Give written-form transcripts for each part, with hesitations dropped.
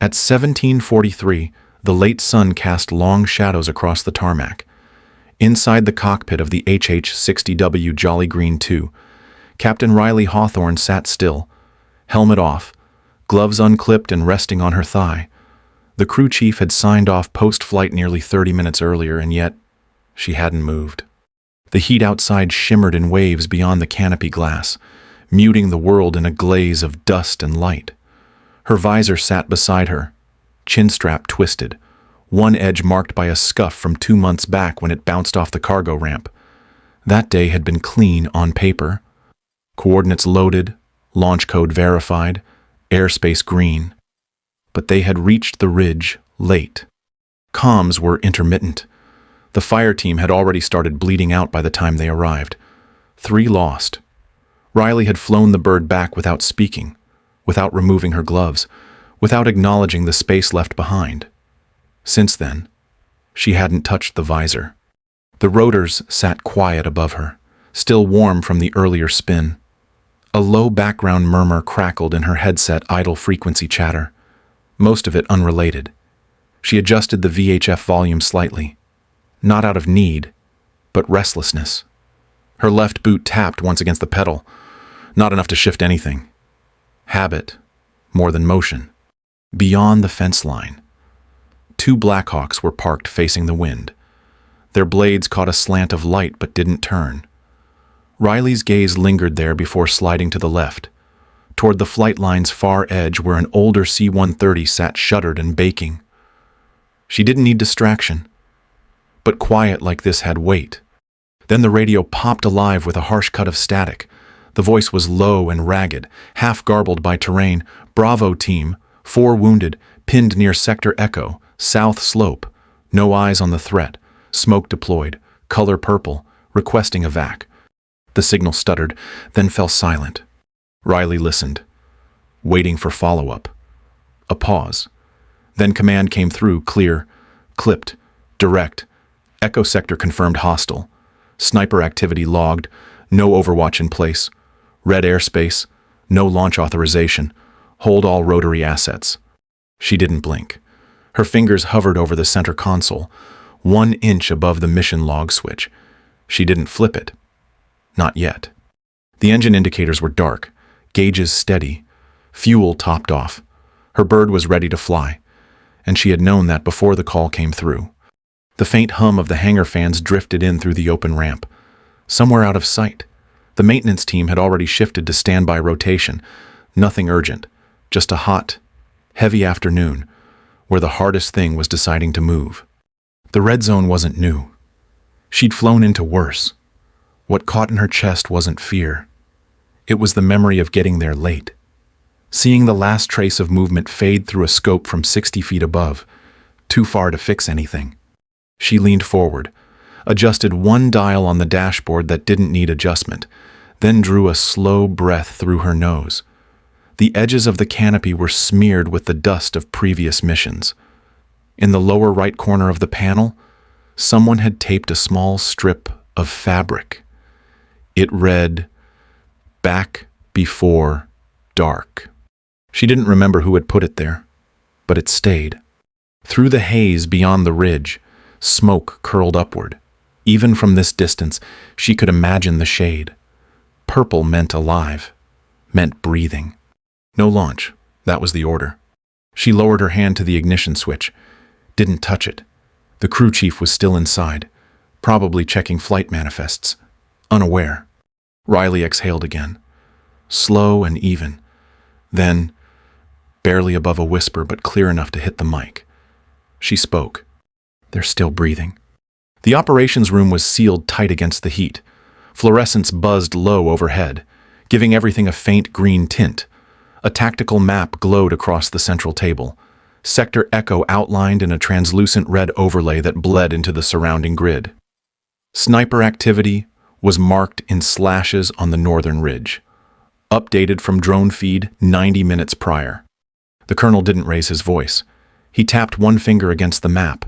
At 17:43, the late sun cast long shadows across the tarmac. Inside the cockpit of the HH-60W Jolly Green II, Captain Riley Hawthorne sat still, helmet off, gloves unclipped and resting on her thigh. The crew chief had signed off post-flight nearly 30 minutes earlier, and yet she hadn't moved. The heat outside shimmered in waves beyond the canopy glass, muting the world in a glaze of dust and light. Her visor sat beside her, chin strap twisted, one edge marked by a scuff from 2 months back when it bounced off the cargo ramp. That day had been clean on paper. Coordinates loaded, launch code verified, airspace green. But they had reached the ridge late. Comms were intermittent. The fire team had already started bleeding out by the time they arrived. 3 lost. Riley had flown the bird back without speaking, without removing her gloves, without acknowledging the space left behind. Since then, she hadn't touched the visor. The rotors sat quiet above her, still warm from the earlier spin. A low background murmur crackled in her headset idle frequency chatter, most of it unrelated. She adjusted the VHF volume slightly, not out of need, but restlessness. Her left boot tapped once against the pedal, not enough to shift anything. Habit, more than motion. Beyond the fence line, 2 Blackhawks were parked facing the wind. Their blades caught a slant of light but didn't turn. Riley's gaze lingered there before sliding to the left, toward the flight line's far edge where an older C-130 sat shuttered and baking. She didn't need distraction, but quiet like this had weight. Then the radio popped alive with a harsh cut of static. The voice was low and ragged, half garbled by terrain. "Bravo team, 4 wounded, pinned near Sector Echo, South Slope. No eyes on the threat. Smoke deployed, color purple, requesting evac." The signal stuttered, then fell silent. Riley listened, waiting for follow-up. A pause. Then command came through, clear, clipped, direct. Echo sector confirmed hostile. Sniper activity logged, no overwatch in place. Red airspace, no launch authorization. Hold all rotary assets. She didn't blink. Her fingers hovered over the center console, 1 inch above the mission log switch. She didn't flip it. Not yet. The engine indicators were dark, gauges steady, fuel topped off. Her bird was ready to fly, and she had known that before the call came through. The faint hum of the hangar fans drifted in through the open ramp. Somewhere out of sight, the maintenance team had already shifted to standby rotation. Nothing urgent, just a hot, heavy afternoon where the hardest thing was deciding to move. The red zone wasn't new. She'd flown into worse. What caught in her chest wasn't fear. It was the memory of getting there late, seeing the last trace of movement fade through a scope from 60 feet above, too far to fix anything. She leaned forward, adjusted 1 dial on the dashboard that didn't need adjustment, then drew a slow breath through her nose. The edges of the canopy were smeared with the dust of previous missions. In the lower right corner of the panel, someone had taped a small strip of fabric. It read, "Back before dark." She didn't remember who had put it there, but it stayed. Through the haze beyond the ridge, smoke curled upward. Even from this distance, she could imagine the shade. Purple meant alive, meant breathing. No launch, that was the order. She lowered her hand to the ignition switch, didn't touch it. The crew chief was still inside, probably checking flight manifests, unaware. Riley exhaled again, slow and even. Then, barely above a whisper but clear enough to hit the mic, she spoke. "They're still breathing." The operations room was sealed tight against the heat. Fluorescents buzzed low overhead, giving everything a faint green tint. A tactical map glowed across the central table, Sector Echo outlined in a translucent red overlay that bled into the surrounding grid. Sniper activity was marked in slashes on the northern ridge, updated from drone feed 90 minutes prior. The colonel didn't raise his voice. He tapped 1 finger against the map,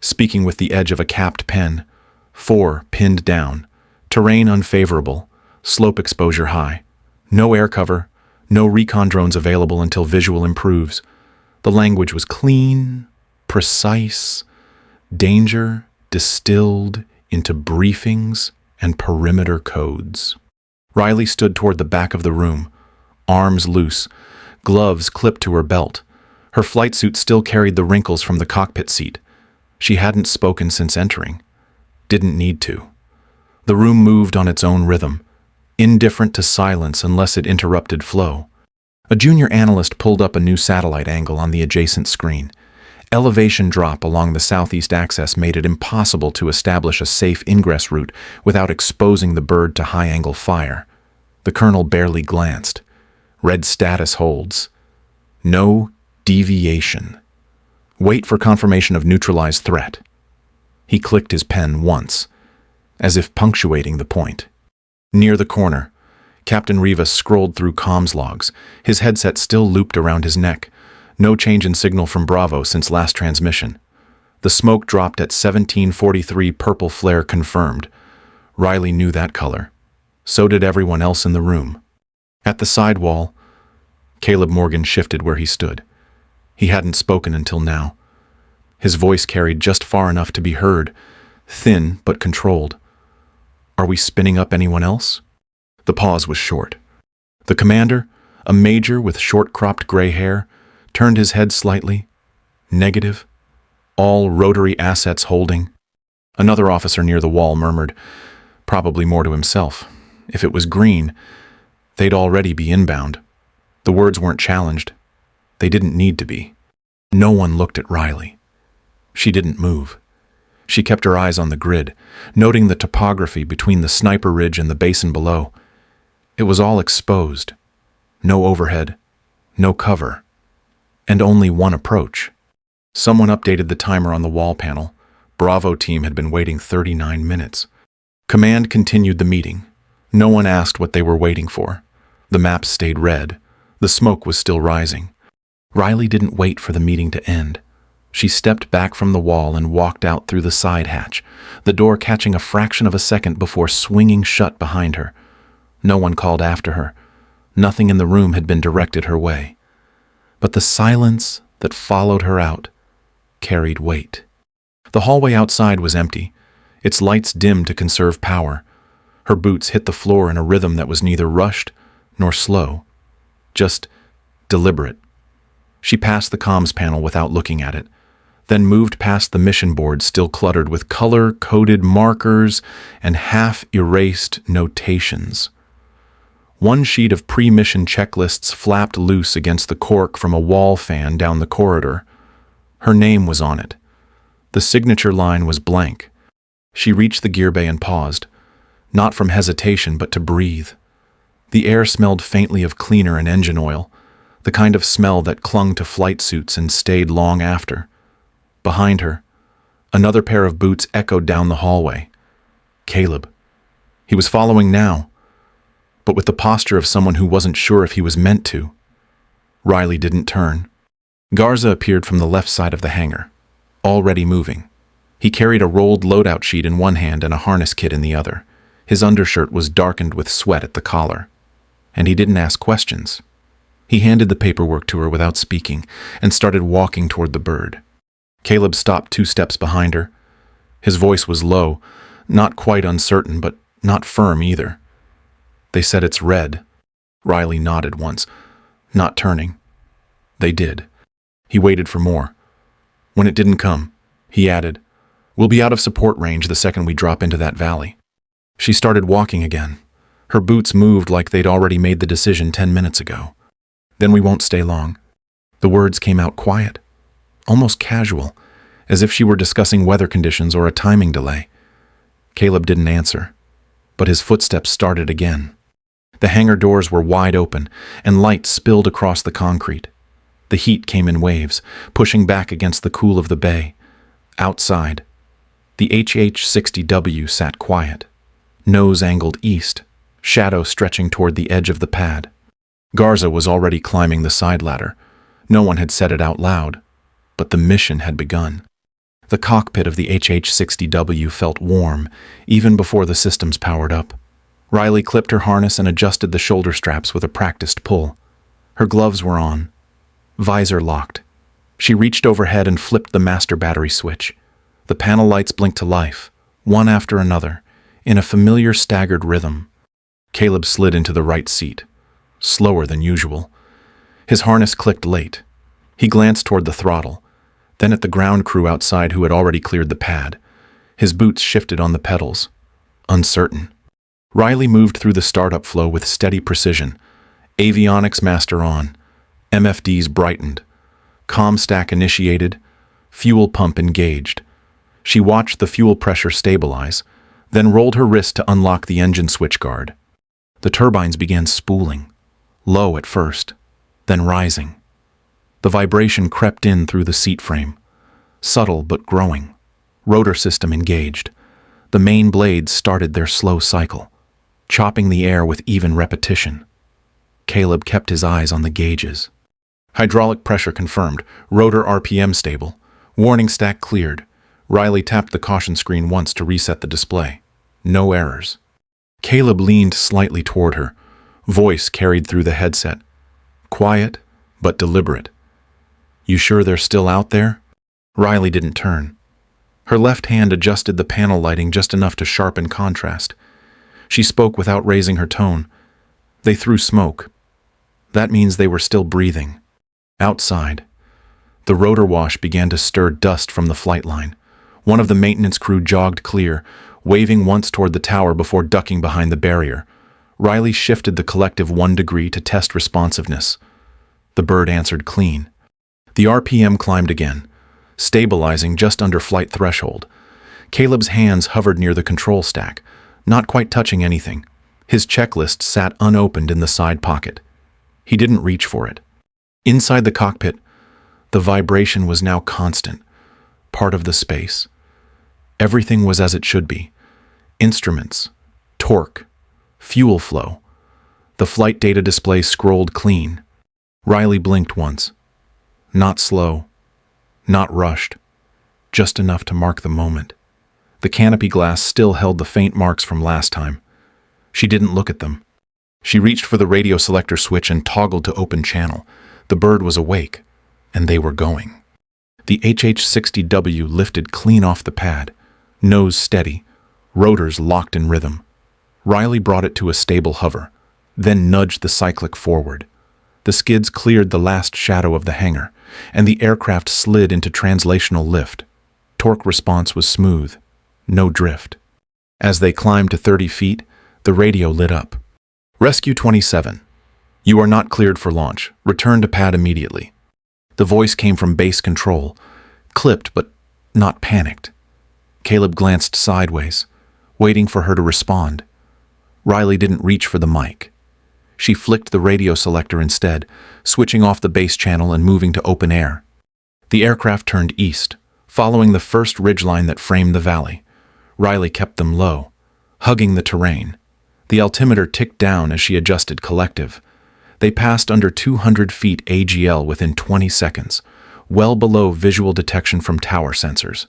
speaking with the edge of a capped pen. 4 pinned down. Terrain unfavorable. Slope exposure high. No air cover. No recon drones available until visual improves. The language was clean, precise, danger distilled into briefings and perimeter codes. Riley stood toward the back of the room, arms loose, gloves clipped to her belt. Her flight suit still carried the wrinkles from the cockpit seat. She hadn't spoken since entering. Didn't need to. The room moved on its own rhythm, indifferent to silence unless it interrupted flow. A junior analyst pulled up a new satellite angle on the adjacent screen. Elevation drop along the southeast axis made it impossible to establish a safe ingress route without exposing the bird to high-angle fire. The colonel barely glanced. Red status holds. No deviation. Wait for confirmation of neutralized threat. He clicked his pen once, as if punctuating the point. Near the corner, Captain Rivas scrolled through comms logs, his headset still looped around his neck. No change in signal from Bravo since last transmission. The smoke dropped at 1743, purple flare confirmed. Riley knew that color. So did everyone else in the room. At the side wall, Caleb Morgan shifted where he stood. He hadn't spoken until now. His voice carried just far enough to be heard, thin but controlled. Are we spinning up anyone else? The pause was short. The commander, a major with short-cropped gray hair, turned his head slightly. Negative. All rotary assets holding. Another officer near the wall murmured, probably more to himself. If it was green, they'd already be inbound. The words weren't challenged. They didn't need to be. No one looked at Riley. She didn't move. She kept her eyes on the grid, noting the topography between the sniper ridge and the basin below. It was all exposed. No overhead, no cover, and only one approach. Someone updated the timer on the wall panel. Bravo team had been waiting 39 minutes. Command continued the meeting. No one asked what they were waiting for. The maps stayed red. The smoke was still rising. Riley didn't wait for the meeting to end. She stepped back from the wall and walked out through the side hatch, the door catching a fraction of a second before swinging shut behind her. No one called after her. Nothing in the room had been directed her way. But the silence that followed her out carried weight. The hallway outside was empty, its lights dimmed to conserve power. Her boots hit the floor in a rhythm that was neither rushed nor slow, just deliberate. She passed the comms panel without looking at it, then moved past the mission board still cluttered with color-coded markers and half-erased notations. One sheet of pre-mission checklists flapped loose against the cork from a wall fan down the corridor. Her name was on it. The signature line was blank. She reached the gear bay and paused, not from hesitation but to breathe. The air smelled faintly of cleaner and engine oil, the kind of smell that clung to flight suits and stayed long after. Behind her, another pair of boots echoed down the hallway. Caleb. He was following now, but with the posture of someone who wasn't sure if he was meant to. Riley didn't turn. Garza appeared from the left side of the hangar, already moving. He carried a rolled loadout sheet in one hand and a harness kit in the other. His undershirt was darkened with sweat at the collar. And he didn't ask questions. He handed the paperwork to her without speaking and started walking toward the bird. Caleb stopped 2 steps behind her. His voice was low, not quite uncertain, but not firm either. They said it's red. Riley nodded once, not turning. They did. He waited for more. When it didn't come, he added, "We'll be out of support range the second we drop into that valley." She started walking again. Her boots moved like they'd already made the decision 10 minutes ago. "Then we won't stay long." The words came out quiet, almost casual, as if she were discussing weather conditions or a timing delay. Caleb didn't answer, but his footsteps started again. The hangar doors were wide open, and light spilled across the concrete. The heat came in waves, pushing back against the cool of the bay. Outside, the HH-60W sat quiet, nose angled east, shadow stretching toward the edge of the pad. Garza was already climbing the side ladder. No one had said it out loud, but the mission had begun. The cockpit of the HH-60W felt warm, even before the systems powered up. Riley clipped her harness and adjusted the shoulder straps with a practiced pull. Her gloves were on, visor locked, She reached overhead and flipped the master battery switch. The panel lights blinked to life, one after another, in a familiar staggered rhythm. Caleb slid into the right seat, slower than usual. His harness clicked late. He glanced toward the throttle, then at the ground crew outside who had already cleared the pad. His boots shifted on the pedals, uncertain. Riley moved through the startup flow with steady precision. Avionics master on. MFDs brightened. Comm stack initiated. Fuel pump engaged. She watched the fuel pressure stabilize, then rolled her wrist to unlock the engine switch guard. The turbines began spooling, low at first, then rising. The vibration crept in through the seat frame, subtle but growing. Rotor system engaged. The main blades started their slow cycle, chopping the air with even repetition. Caleb kept his eyes on the gauges. Hydraulic pressure confirmed, rotor RPM stable. Warning stack cleared. Riley tapped the caution screen once to reset the display. No errors. Caleb leaned slightly toward her. Voice carried through the headset. Quiet, but deliberate. You sure they're still out there? Riley didn't turn. Her left hand adjusted the panel lighting just enough to sharpen contrast. She spoke without raising her tone. They threw smoke. That means they were still breathing. Outside, the rotor wash began to stir dust from the flight line. One of the maintenance crew jogged clear, waving once toward the tower before ducking behind the barrier. Riley shifted the collective 1 degree to test responsiveness. The bird answered clean. The RPM climbed again, stabilizing just under flight threshold. Caleb's hands hovered near the control stack, not quite touching anything. His checklist sat unopened in the side pocket. He didn't reach for it. Inside the cockpit, the vibration was now constant, part of the space. Everything was as it should be. Instruments, torque, fuel flow. The flight data display scrolled clean. Riley blinked once. Not slow, not rushed, just enough to mark the moment. The canopy glass still held the faint marks from last time. She didn't look at them. She reached for the radio selector switch and toggled to open channel. The bird was awake, and they were going. The HH-60W lifted clean off the pad, nose steady, rotors locked in rhythm. Riley brought it to a stable hover, then nudged the cyclic forward. The skids cleared the last shadow of the hangar, and the aircraft slid into translational lift. Torque response was smooth, no drift. As they climbed to 30 feet, the radio lit up. Rescue 27. You are not cleared for launch. Return to pad immediately. The voice came from base control, clipped but not panicked. Caleb glanced sideways, waiting for her to respond. Riley didn't reach for the mic. She flicked the radio selector instead, switching off the base channel and moving to open air. The aircraft turned east, following the first ridgeline that framed the valley. Riley kept them low, hugging the terrain. The altimeter ticked down as she adjusted collective. They passed under 200 feet AGL within 20 seconds, well below visual detection from tower sensors.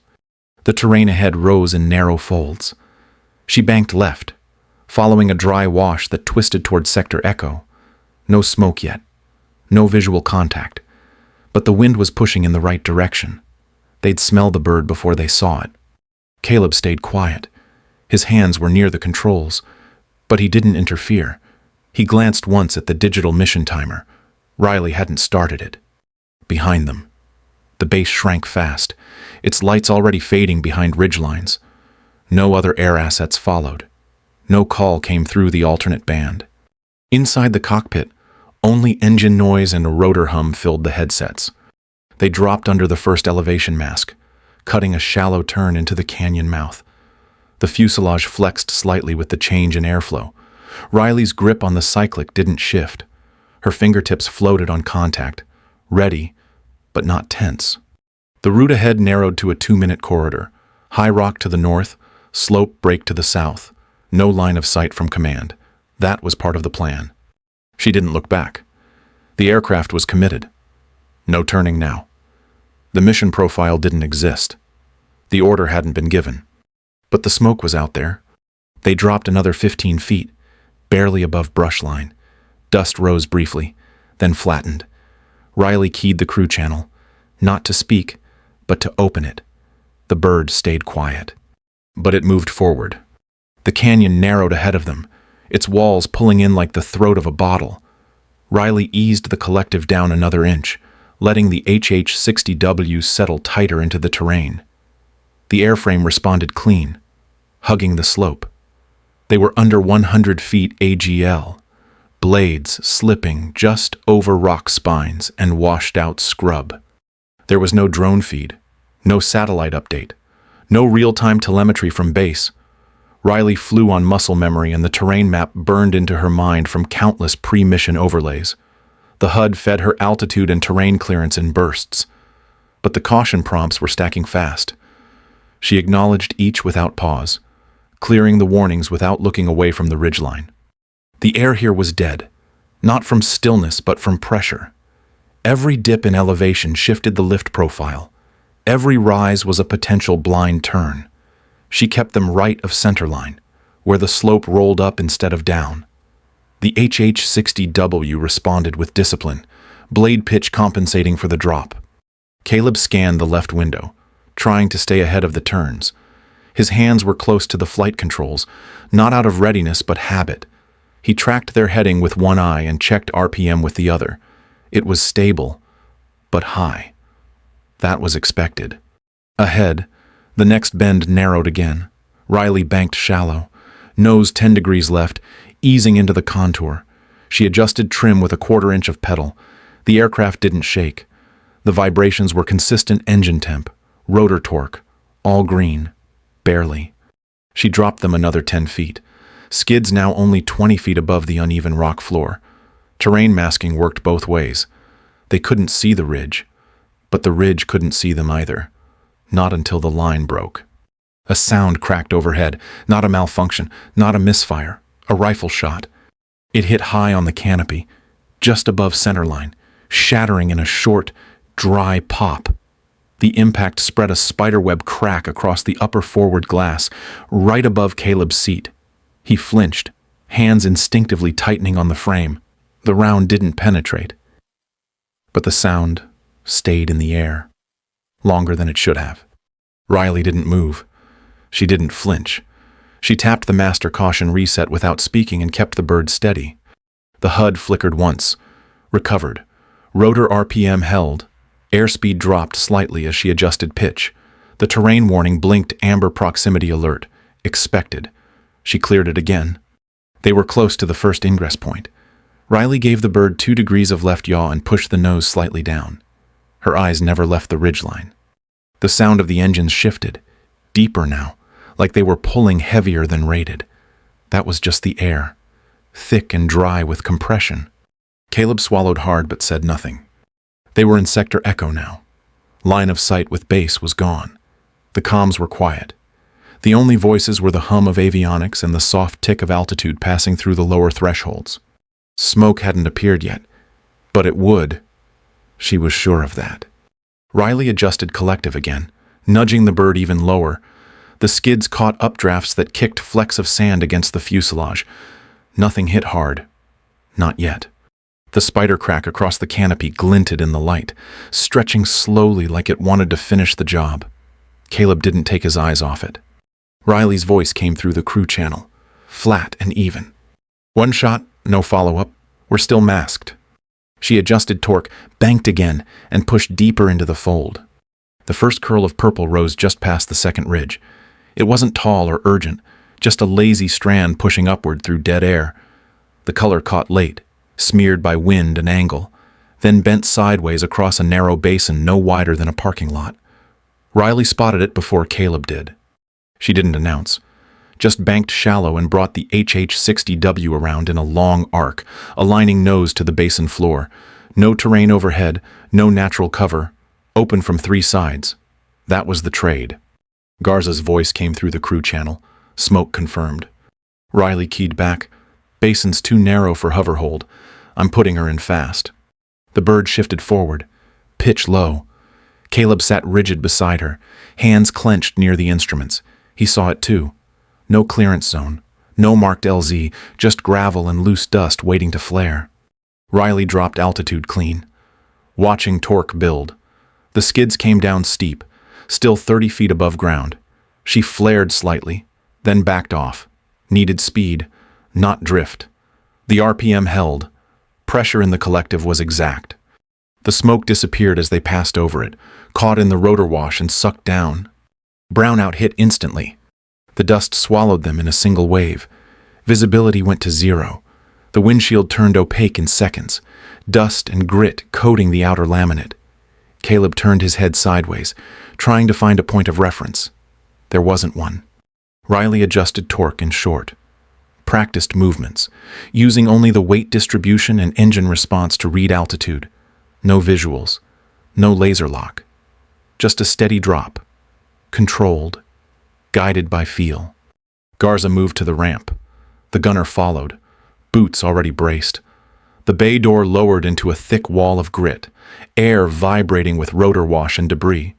The terrain ahead rose in narrow folds. She banked left, following a dry wash that twisted toward Sector Echo. No smoke yet, no visual contact, but the wind was pushing in the right direction. They'd smell the bird before they saw it. Caleb stayed quiet. His hands were near the controls, but he didn't interfere. He glanced once at the digital mission timer. Riley hadn't started it. Behind them, the base shrank fast, its lights already fading behind ridgelines. No other air assets followed. No call came through the alternate band. Inside the cockpit, only engine noise and a rotor hum filled the headsets. They dropped under the first elevation mask, cutting a shallow turn into the canyon mouth. The fuselage flexed slightly with the change in airflow. Riley's grip on the cyclic didn't shift. Her fingertips floated on contact, ready, but not tense. The route ahead narrowed to a 2-minute corridor. High rock to the north, slope break to the south. No line of sight from command. That was part of the plan. She didn't look back. The aircraft was committed. No turning now. The mission profile didn't exist. The order hadn't been given. But the smoke was out there. They dropped another 15 feet, barely above brush line. Dust rose briefly, then flattened. Riley keyed the crew channel, not to speak, but to open it. The bird stayed quiet. But it moved forward. The canyon narrowed ahead of them, its walls pulling in like the throat of a bottle. Riley eased the collective down another inch, letting the HH-60W settle tighter into the terrain. The airframe responded clean, hugging the slope. They were under 100 feet AGL, blades slipping just over rock spines and washed-out scrub. There was no drone feed, no satellite update, no real-time telemetry from base. Riley flew on muscle memory, and the terrain map burned into her mind from countless pre-mission overlays. The HUD fed her altitude and terrain clearance in bursts. But the caution prompts were stacking fast. She acknowledged each without pause, clearing the warnings without looking away from the ridgeline. The air here was dead, not from stillness but from pressure. Every dip in elevation shifted the lift profile. Every rise was a potential blind turn. She kept them right of centerline, where the slope rolled up instead of down. The HH-60W responded with discipline, blade pitch compensating for the drop. Caleb scanned the left window, trying to stay ahead of the turns. His hands were close to the flight controls, not out of readiness but habit. He tracked their heading with one eye and checked RPM with the other. It was stable, but high. That was expected. Ahead, the next bend narrowed again. Riley banked shallow, nose 10 degrees left, easing into the contour. She adjusted trim with a 1/4 inch of pedal. The aircraft didn't shake. The vibrations were consistent engine temp, rotor torque, all green, barely. She dropped them another 10 feet. Skids now only 20 feet above the uneven rock floor. Terrain masking worked both ways. They couldn't see the ridge, but the ridge couldn't see them either. Not until the line broke. A sound cracked overhead, not a malfunction, not a misfire, a rifle shot. It hit high on the canopy, just above centerline, shattering in a short, dry pop. The impact spread a spiderweb crack across the upper forward glass, right above Caleb's seat. He flinched, hands instinctively tightening on the frame. The round didn't penetrate. But the sound stayed in the air, longer than it should have. Riley didn't move. She didn't flinch. She tapped the master caution reset without speaking and kept the bird steady. The HUD flickered once, recovered. Rotor RPM held. Airspeed dropped slightly as she adjusted pitch. The terrain warning blinked amber proximity alert. Expected. She cleared it again. They were close to the first ingress point. Riley gave the bird 2 degrees of left yaw and pushed the nose slightly down. Her eyes never left the ridgeline. The sound of the engines shifted, deeper now, like they were pulling heavier than rated. That was just the air, thick and dry with compression. Caleb swallowed hard but said nothing. They were in sector echo now. Line of sight with base was gone. The comms were quiet. The only voices were the hum of avionics and the soft tick of altitude passing through the lower thresholds. Smoke hadn't appeared yet, but it would. She was sure of that. Riley adjusted collective again, nudging the bird even lower. The skids caught updrafts that kicked flecks of sand against the fuselage. Nothing hit hard. Not yet. The spider crack across the canopy glinted in the light, stretching slowly like it wanted to finish the job. Caleb didn't take his eyes off it. Riley's voice came through the crew channel, flat and even. One shot, no follow-up. We're still masked. She adjusted torque, banked again, and pushed deeper into the fold. The first curl of purple rose just past the second ridge. It wasn't tall or urgent, just a lazy strand pushing upward through dead air. The color caught late, smeared by wind and angle, then bent sideways across a narrow basin no wider than a parking lot. Riley spotted it before Caleb did. She didn't announce, just banked shallow and brought the HH-60W around in a long arc, aligning nose to the basin floor. No terrain overhead, no natural cover, open from 3 sides. That was the trade. Garza's voice came through the crew channel, smoke confirmed. Riley keyed back. Basin's too narrow for hover hold. I'm putting her in fast. The bird shifted forward, pitch low. Caleb sat rigid beside her, hands clenched near the instruments. He saw it too. No clearance zone, no marked LZ, just gravel and loose dust waiting to flare. Riley dropped altitude clean, watching torque build. The skids came down steep, still 30 feet above ground. She flared slightly, then backed off. Needed speed, not drift. The RPM held. Pressure in the collective was exact. The smoke disappeared as they passed over it, caught in the rotor wash and sucked down. Brownout hit instantly. The dust swallowed them in a single wave. Visibility went to zero. The windshield turned opaque in seconds, dust and grit coating the outer laminate. Caleb turned his head sideways, trying to find a point of reference. There wasn't one. Riley adjusted torque in short. Practiced movements, using only the weight distribution and engine response to read altitude. No visuals, no laser lock. Just a steady drop. Controlled, guided by feel. Garza moved to the ramp. The gunner followed, boots already braced. The bay door lowered into a thick wall of grit, air vibrating with rotor wash and debris.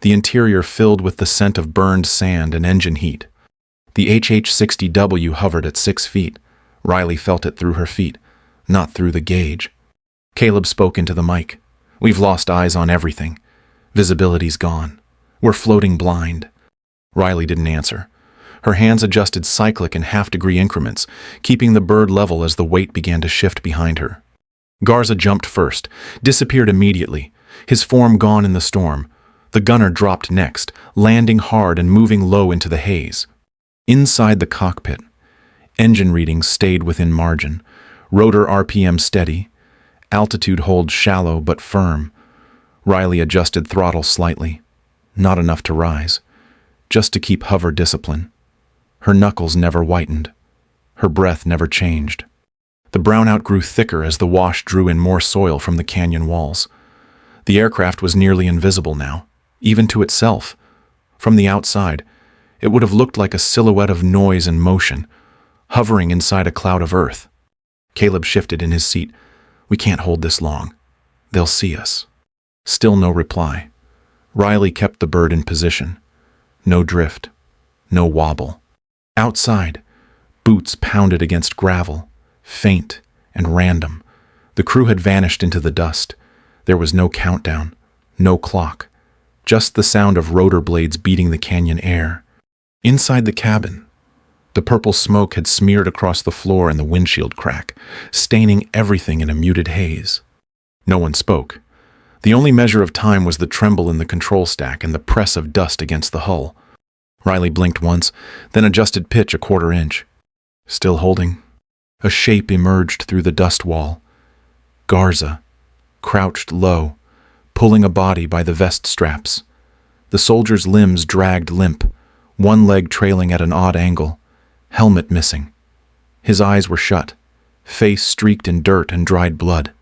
The interior filled with the scent of burned sand and engine heat. The HH-60W hovered at 6 feet. Riley felt it through her feet, not through the gauge. Caleb spoke into the mic. "We've lost eyes on everything. Visibility's gone. We're floating blind." Riley didn't answer. Her hands adjusted cyclic and half-degree increments, keeping the bird level as the weight began to shift behind her. Garza jumped first, disappeared immediately, his form gone in the storm. The gunner dropped next, landing hard and moving low into the haze. Inside the cockpit, engine readings stayed within margin, rotor RPM steady, altitude hold shallow but firm. Riley adjusted throttle slightly, not enough to rise, just to keep hover discipline. Her knuckles never whitened. Her breath never changed. The brownout grew thicker as the wash drew in more soil from the canyon walls. The aircraft was nearly invisible now, even to itself. From the outside, it would have looked like a silhouette of noise and motion, hovering inside a cloud of earth. Caleb shifted in his seat. "We can't hold this long. They'll see us." Still no reply. Riley kept the bird in position. No drift. No wobble. Outside, boots pounded against gravel, faint and random. The crew had vanished into the dust. There was no countdown, no clock, just the sound of rotor blades beating the canyon air. Inside the cabin, the purple smoke had smeared across the floor and the windshield crack, staining everything in a muted haze. No one spoke. The only measure of time was the tremble in the control stack and the press of dust against the hull. Riley blinked once, then adjusted pitch a quarter inch. Still holding. A shape emerged through the dust wall. Garza, crouched low, pulling a body by the vest straps. The soldier's limbs dragged limp, one leg trailing at an odd angle, helmet missing. His eyes were shut, face streaked in dirt and dried blood.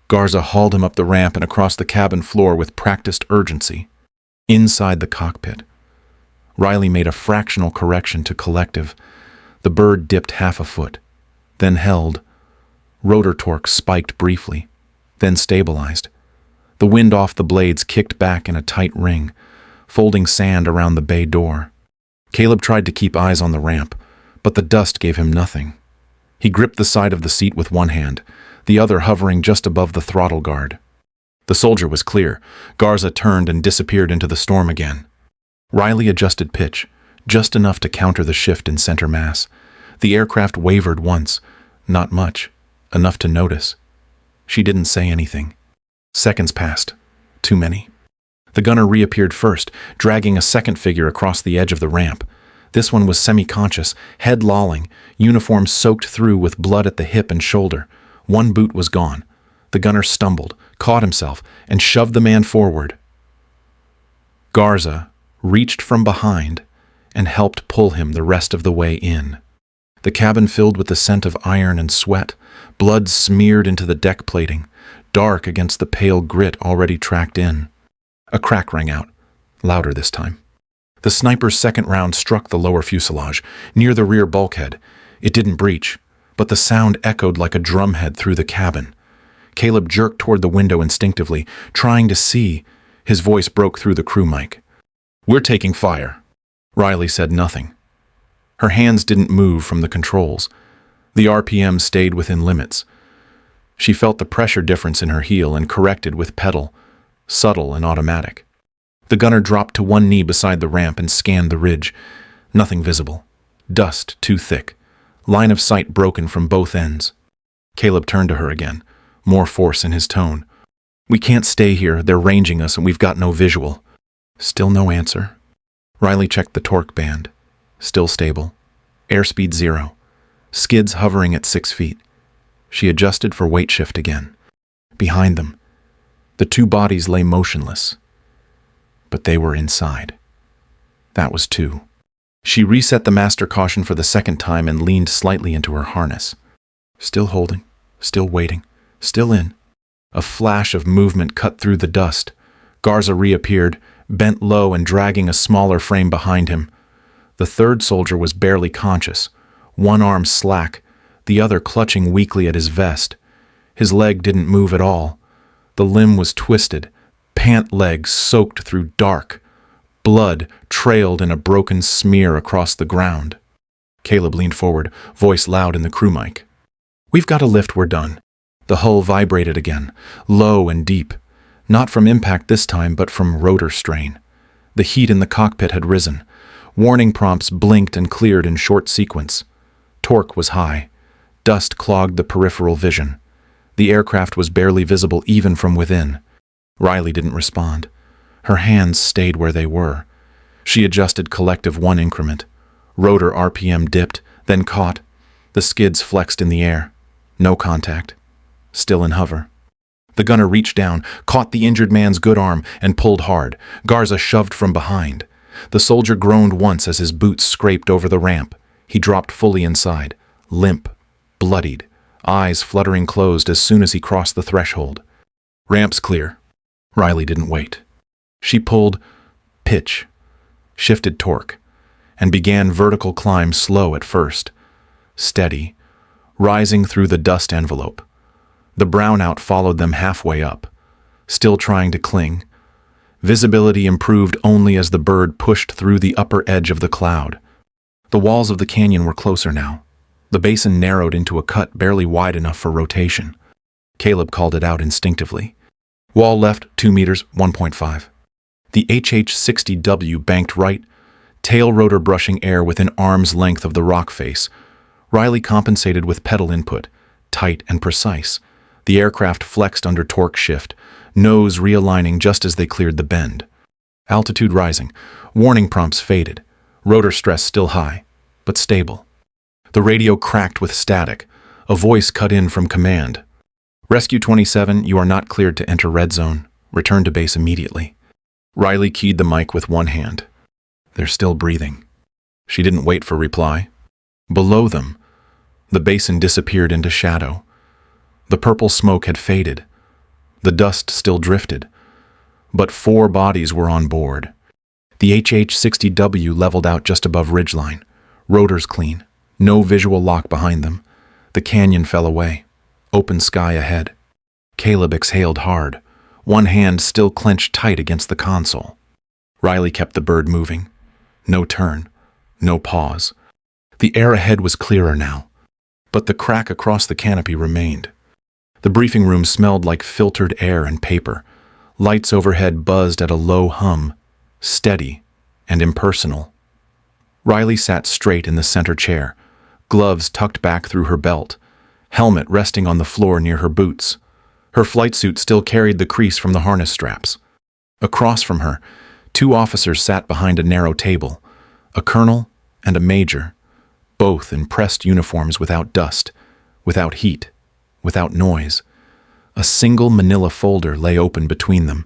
Garza hauled him up the ramp and across the cabin floor with practiced urgency. Inside the cockpit, Riley made a fractional correction to collective. The bird dipped half a foot, then held. Rotor torque spiked briefly, then stabilized. The wind off the blades kicked back in a tight ring, folding sand around the bay door. Caleb tried to keep eyes on the ramp, but the dust gave him nothing. He gripped the side of the seat with one hand, the other hovering just above the throttle guard. The soldier was clear. Garza turned and disappeared into the storm again. Riley adjusted pitch, just enough to counter the shift in center mass. The aircraft wavered once, not much, enough to notice. She didn't say anything. Seconds passed, too many. The gunner reappeared first, dragging a second figure across the edge of the ramp. This one was semi-conscious, head lolling, uniform soaked through with blood at the hip and shoulder. One boot was gone. The gunner stumbled, caught himself, and shoved the man forward. Garza reached from behind and helped pull him the rest of the way in. The cabin filled with the scent of iron and sweat, blood smeared into the deck plating, dark against the pale grit already tracked in. A crack rang out, louder this time. The sniper's second round struck the lower fuselage, near the rear bulkhead. It didn't breach, but the sound echoed like a drumhead through the cabin. Caleb jerked toward the window instinctively, trying to see. His voice broke through the crew mic. "We're taking fire." Riley said nothing. Her hands didn't move from the controls. The RPM stayed within limits. She felt the pressure difference in her heel and corrected with pedal. subtle and automatic. The gunner dropped to one knee beside the ramp and scanned the ridge. Nothing visible. Dust too thick. Line of sight broken from both ends. Caleb turned to her again, more force in his tone. "We can't stay here, they're ranging us and we've got no visual." Still no answer. Riley checked the torque band. Still stable. Airspeed 0. Skids hovering at 6 feet. She adjusted for weight shift again. Behind them, the two bodies lay motionless. But they were inside. That was 2. She reset the master caution for the second time and leaned slightly into her harness. Still holding, still waiting, still in. A flash of movement cut through the dust. Garza reappeared, bent low and dragging a smaller frame behind him. The third soldier was barely conscious, one arm slack, the other clutching weakly at his vest. His leg didn't move at all. The limb was twisted, pant legs soaked through dark. Blood trailed in a broken smear across the ground. Caleb leaned forward, voice loud in the crew mic. "We've got a lift, we're done." The hull vibrated again, low and deep. Not from impact this time, but from rotor strain. The heat in the cockpit had risen. Warning prompts blinked and cleared in short sequence. Torque was high. Dust clogged the peripheral vision. The aircraft was barely visible even from within. Riley didn't respond. Her hands stayed where they were. She adjusted collective 1 increment. Rotor RPM dipped, then caught. The skids flexed in the air. No contact. Still in hover. The gunner reached down, caught the injured man's good arm, and pulled hard. Garza shoved from behind. The soldier groaned once as his boots scraped over the ramp. He dropped fully inside, limp, bloodied, eyes fluttering closed as soon as he crossed the threshold. "Ramp's clear." Riley didn't wait. She pulled pitch, shifted torque, and began vertical climb slow at first, steady, rising through the dust envelope. The brownout followed them halfway up, still trying to cling. Visibility improved only as the bird pushed through the upper edge of the cloud. The walls of the canyon were closer now. The basin narrowed into a cut barely wide enough for rotation. Caleb called it out instinctively. Wall left, 2 meters, 1.5. The HH-60W banked right, tail rotor brushing air within arm's length of the rock face. Riley compensated with pedal input, tight and precise. The aircraft flexed under torque shift, nose realigning just as they cleared the bend. Altitude rising. Warning prompts faded. Rotor stress still high, but stable. The radio cracked with static. A voice cut in from command. "Rescue 27, you are not cleared to enter red zone. Return to base immediately." Riley keyed the mic with one hand. "They're still breathing." She didn't wait for reply. Below them, the basin disappeared into shadow. The purple smoke had faded. The dust still drifted. But 4 bodies were on board. The HH-60W leveled out just above ridgeline. Rotors clean. No visual lock behind them. The canyon fell away. Open sky ahead. Caleb exhaled hard, one hand still clenched tight against the console. Riley kept the bird moving. No turn. No pause. The air ahead was clearer now. But the crack across the canopy remained. The briefing room smelled like filtered air and paper. Lights overhead buzzed at a low hum, steady and impersonal. Riley sat straight in the center chair, gloves tucked back through her belt, helmet resting on the floor near her boots. Her flight suit still carried the crease from the harness straps. Across from her, 2 officers sat behind a narrow table, a colonel and a major, both in pressed uniforms without dust, without heat, without noise. A single manila folder lay open between them,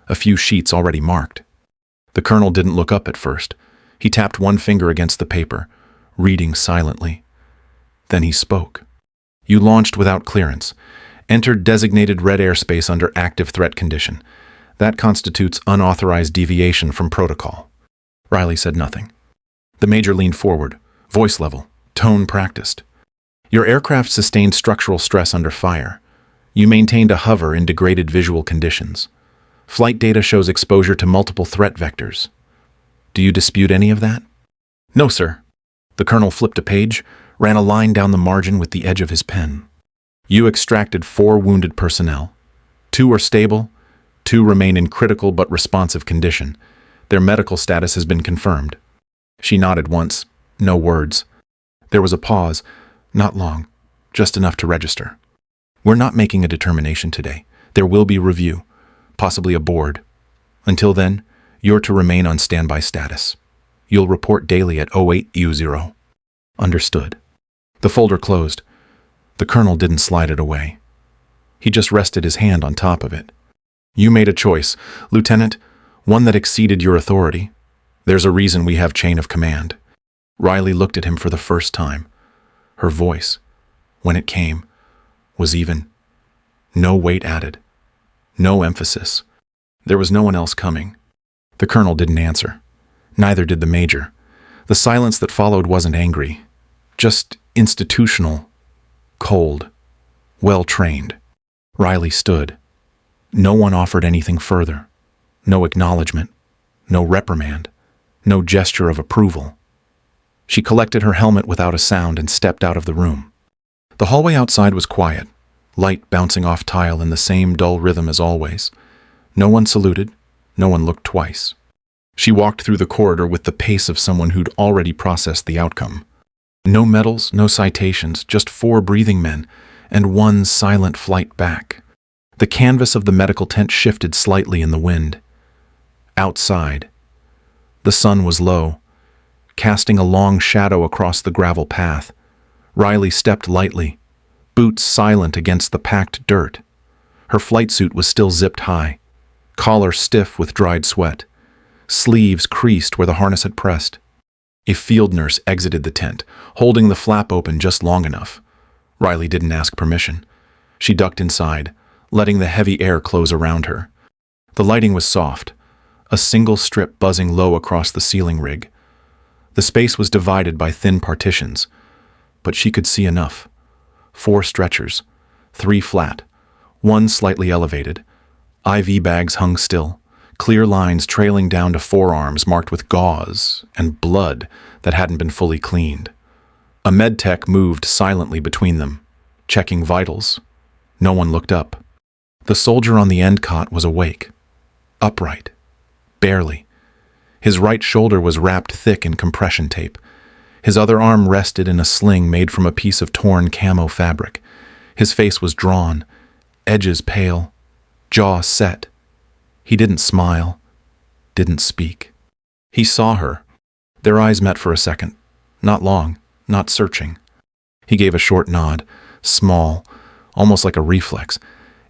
a few sheets already marked. The colonel didn't look up at first. He tapped one finger against the paper, reading silently. Then he spoke. "You launched without clearance. Entered designated red airspace under active threat condition. That constitutes unauthorized deviation from protocol." Riley said nothing. The major leaned forward, voice level, tone practiced. "Your aircraft sustained structural stress under fire. You maintained a hover in degraded visual conditions. Flight data shows exposure to multiple threat vectors. Do you dispute any of that?" "No, sir." The colonel flipped a page, ran a line down the margin with the edge of his pen. "You extracted 4 wounded personnel. 2 are stable, 2 remain in critical but responsive condition. Their medical status has been confirmed. She nodded once, no words. There was a pause, not long, just enough to register. We're not making a determination today. There will be review, possibly a board. Until then, you're to remain on standby status. You'll report daily at 08U0. Understood. The folder closed. The colonel didn't slide it away. He just rested his hand on top of it. You made a choice, Lieutenant, one that exceeded your authority. There's a reason we have chain of command. Riley looked at him for the first time. Her voice, when it came, was even. No weight added. No emphasis. There was no one else coming. The colonel didn't answer. Neither did the major. The silence that followed wasn't angry. Just institutional. Cold. Well-trained. Riley stood. No one offered anything further. No acknowledgement. No reprimand. No gesture of approval. She collected her helmet without a sound and stepped out of the room. The hallway outside was quiet, light bouncing off tile in the same dull rhythm as always. No one saluted. No one looked twice. She walked through the corridor with the pace of someone who'd already processed the outcome. No medals, no citations, just 4 breathing men, and 1 silent flight back. The canvas of the medical tent shifted slightly in the wind. Outside, the sun was low, casting a long shadow across the gravel path. Riley stepped lightly, boots silent against the packed dirt. Her flight suit was still zipped high, collar stiff with dried sweat, sleeves creased where the harness had pressed. A field nurse exited the tent, holding the flap open just long enough. Riley didn't ask permission. She ducked inside, letting the heavy air close around her. The lighting was soft, a single strip buzzing low across the ceiling rig. The space was divided by thin partitions, but she could see enough. 4 stretchers, 3 flat, 1 slightly elevated. IV bags hung still, clear lines trailing down to forearms marked with gauze and blood that hadn't been fully cleaned. A med tech moved silently between them, checking vitals. No one looked up. The soldier on the end cot was awake, upright, barely. His right shoulder was wrapped thick in compression tape. His other arm rested in a sling made from a piece of torn camo fabric. His face was drawn, edges pale, jaw set. He didn't smile, didn't speak. He saw her. Their eyes met for a second. Not long, not searching. He gave a short nod, small, almost like a reflex.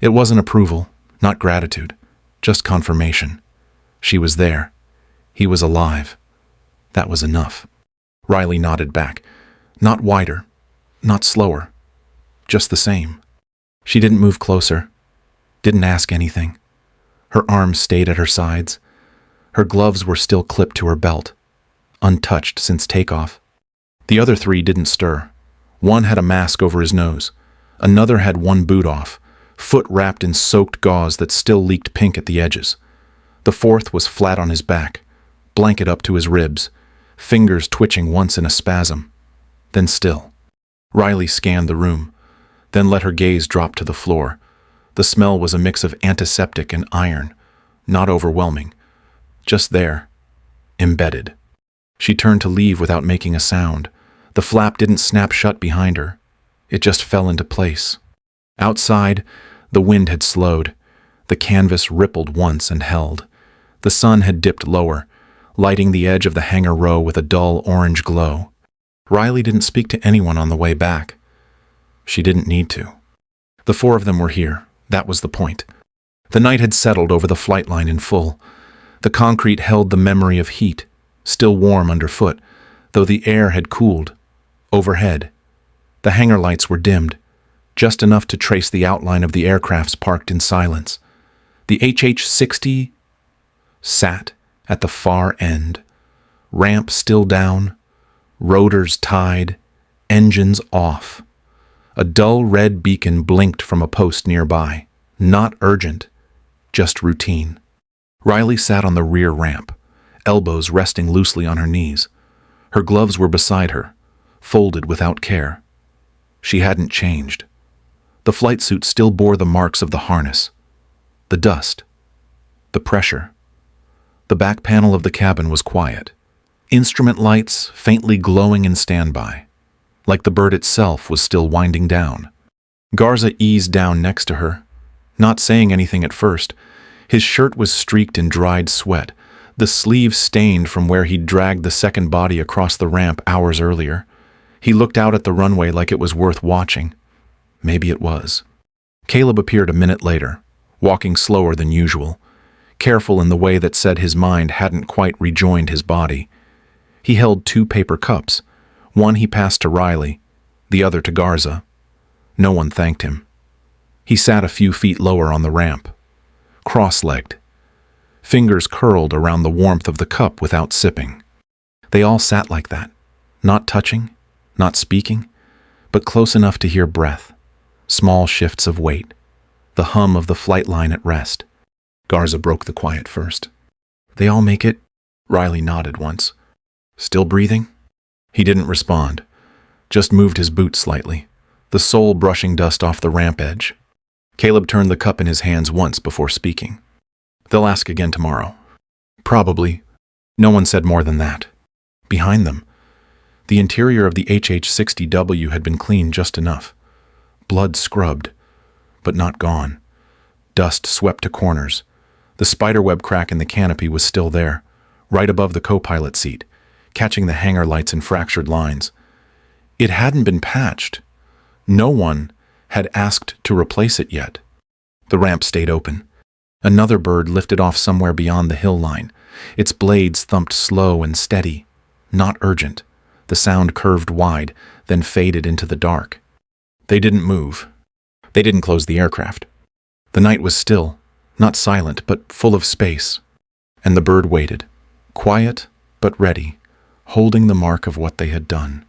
It wasn't approval, not gratitude, just confirmation. She was there. He was alive. That was enough. Riley nodded back. Not wider, not slower, just the same. She didn't move closer, didn't ask anything. Her arms stayed at her sides. Her gloves were still clipped to her belt, untouched since takeoff. The other 3 didn't stir. One had a mask over his nose. Another had 1 boot off, foot wrapped in soaked gauze that still leaked pink at the edges. The 4th was flat on his back, blanket up to his ribs, fingers twitching once in a spasm, then still. Riley scanned the room, then let her gaze drop to the floor. The smell was a mix of antiseptic and iron, not overwhelming, just there, embedded. She turned to leave without making a sound. The flap didn't snap shut behind her. It just fell into place. Outside, the wind had slowed. The canvas rippled once and held. The sun had dipped lower, lighting the edge of the hangar row with a dull orange glow. Riley didn't speak to anyone on the way back. She didn't need to. The 4 of them were here. That was the point. The night had settled over the flight line in full. The concrete held the memory of heat, still warm underfoot, though the air had cooled. Overhead, the hangar lights were dimmed, just enough to trace the outline of the aircrafts parked in silence. The HH-60 sat at the far end, ramp still down, rotors tied, engines off. A dull red beacon blinked from a post nearby, not urgent, just routine. Riley sat on the rear ramp, elbows resting loosely on her knees. Her gloves were beside her, folded without care. She hadn't changed. The flight suit still bore the marks of the harness. The dust, The pressure. The back panel of the cabin was quiet. Instrument lights faintly glowing in standby, like the bird itself was still winding down. Garza eased down next to her, not saying anything at first. His shirt was streaked in dried sweat, the sleeve stained from where he'd dragged the second body across the ramp hours earlier. He looked out at the runway like it was worth watching. Maybe it was. Caleb appeared a minute later, walking slower than usual, careful in the way that said his mind hadn't quite rejoined his body. He held 2 paper cups. One he passed to Riley, the other to Garza. No one thanked him. He sat a few feet lower on the ramp, cross-legged, fingers curled around the warmth of the cup without sipping. They all sat like that, not touching, not speaking, but close enough to hear breath, small shifts of weight, the hum of the flight line at rest. Garza broke the quiet first. "They all make it?" Riley nodded once. "Still breathing?" He didn't respond, just moved his boot slightly, the sole brushing dust off the ramp edge. Caleb turned the cup in his hands once before speaking. "They'll ask again tomorrow." "Probably." No one said more than that. Behind them, the interior of the HH-60W had been cleaned just enough. Blood scrubbed, but not gone. Dust swept to corners. The spiderweb crack in the canopy was still there, right above the co-pilot seat, catching the hangar lights in fractured lines. It hadn't been patched. No one had asked to replace it yet. The ramp stayed open. Another bird lifted off somewhere beyond the hill line. Its blades thumped slow and steady, not urgent. The sound curved wide, then faded into the dark. They didn't move. They didn't close the aircraft. The night was still, not silent, but full of space. And the bird waited, quiet but ready, holding the mark of what they had done.